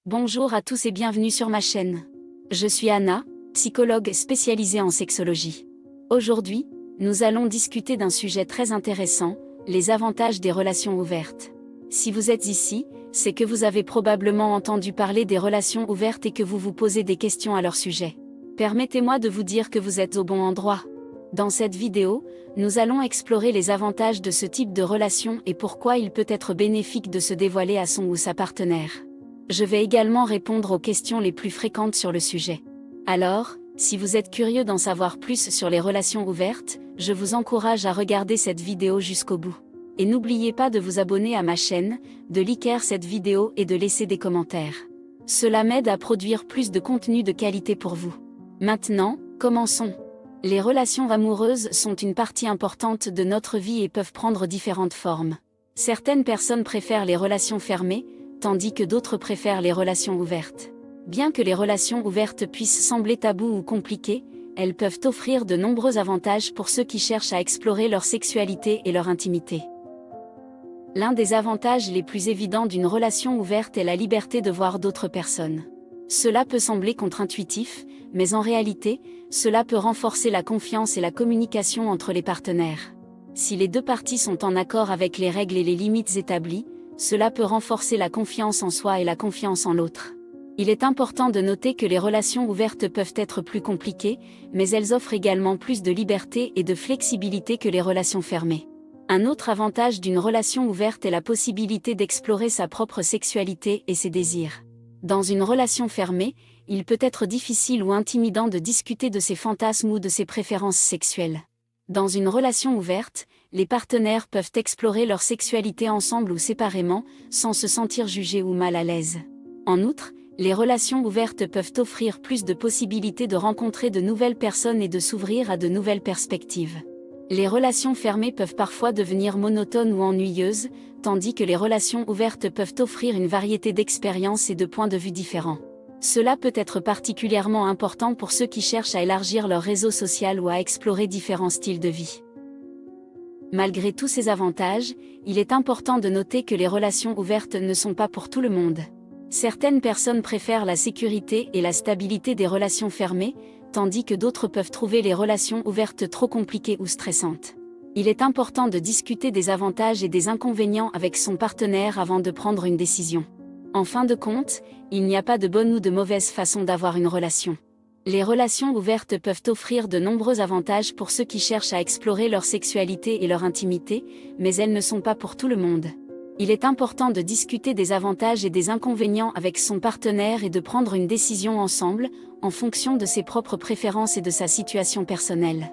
Bonjour à tous et bienvenue sur ma chaîne. Je suis Anna, psychologue spécialisée en sexologie. Aujourd'hui, nous allons discuter d'un sujet très intéressant, les avantages des relations ouvertes. Si vous êtes ici, c'est que vous avez probablement entendu parler des relations ouvertes et que vous vous posez des questions à leur sujet. Permettez-moi de vous dire que vous êtes au bon endroit. Dans cette vidéo, nous allons explorer les avantages de ce type de relation et pourquoi il peut être bénéfique de se dévoiler à son ou sa partenaire. Je vais également répondre aux questions les plus fréquentes sur le sujet. Alors, si vous êtes curieux d'en savoir plus sur les relations ouvertes, je vous encourage à regarder cette vidéo jusqu'au bout. Et n'oubliez pas de vous abonner à ma chaîne, de liker cette vidéo et de laisser des commentaires. Cela m'aide à produire plus de contenu de qualité pour vous. Maintenant, commençons. Les relations amoureuses sont une partie importante de notre vie et peuvent prendre différentes formes. Certaines personnes préfèrent les relations fermées, tandis que d'autres préfèrent les relations ouvertes. Bien que les relations ouvertes puissent sembler taboues ou compliquées, elles peuvent offrir de nombreux avantages pour ceux qui cherchent à explorer leur sexualité et leur intimité. L'un des avantages les plus évidents d'une relation ouverte est la liberté de voir d'autres personnes. Cela peut sembler contre-intuitif, mais en réalité, cela peut renforcer la confiance et la communication entre les partenaires. Si les deux parties sont en accord avec les règles et les limites établies, cela peut renforcer la confiance en soi et la confiance en l'autre. Il est important de noter que les relations ouvertes peuvent être plus compliquées, mais elles offrent également plus de liberté et de flexibilité que les relations fermées. Un autre avantage d'une relation ouverte est la possibilité d'explorer sa propre sexualité et ses désirs. Dans une relation fermée, il peut être difficile ou intimidant de discuter de ses fantasmes ou de ses préférences sexuelles. Dans une relation ouverte, les partenaires peuvent explorer leur sexualité ensemble ou séparément, sans se sentir jugés ou mal à l'aise. En outre, les relations ouvertes peuvent offrir plus de possibilités de rencontrer de nouvelles personnes et de s'ouvrir à de nouvelles perspectives. Les relations fermées peuvent parfois devenir monotones ou ennuyeuses, tandis que les relations ouvertes peuvent offrir une variété d'expériences et de points de vue différents. Cela peut être particulièrement important pour ceux qui cherchent à élargir leur réseau social ou à explorer différents styles de vie. Malgré tous ces avantages, il est important de noter que les relations ouvertes ne sont pas pour tout le monde. Certaines personnes préfèrent la sécurité et la stabilité des relations fermées, tandis que d'autres peuvent trouver les relations ouvertes trop compliquées ou stressantes. Il est important de discuter des avantages et des inconvénients avec son partenaire avant de prendre une décision. En fin de compte, il n'y a pas de bonne ou de mauvaise façon d'avoir une relation. Les relations ouvertes peuvent offrir de nombreux avantages pour ceux qui cherchent à explorer leur sexualité et leur intimité, mais elles ne sont pas pour tout le monde. Il est important de discuter des avantages et des inconvénients avec son partenaire et de prendre une décision ensemble, en fonction de ses propres préférences et de sa situation personnelle.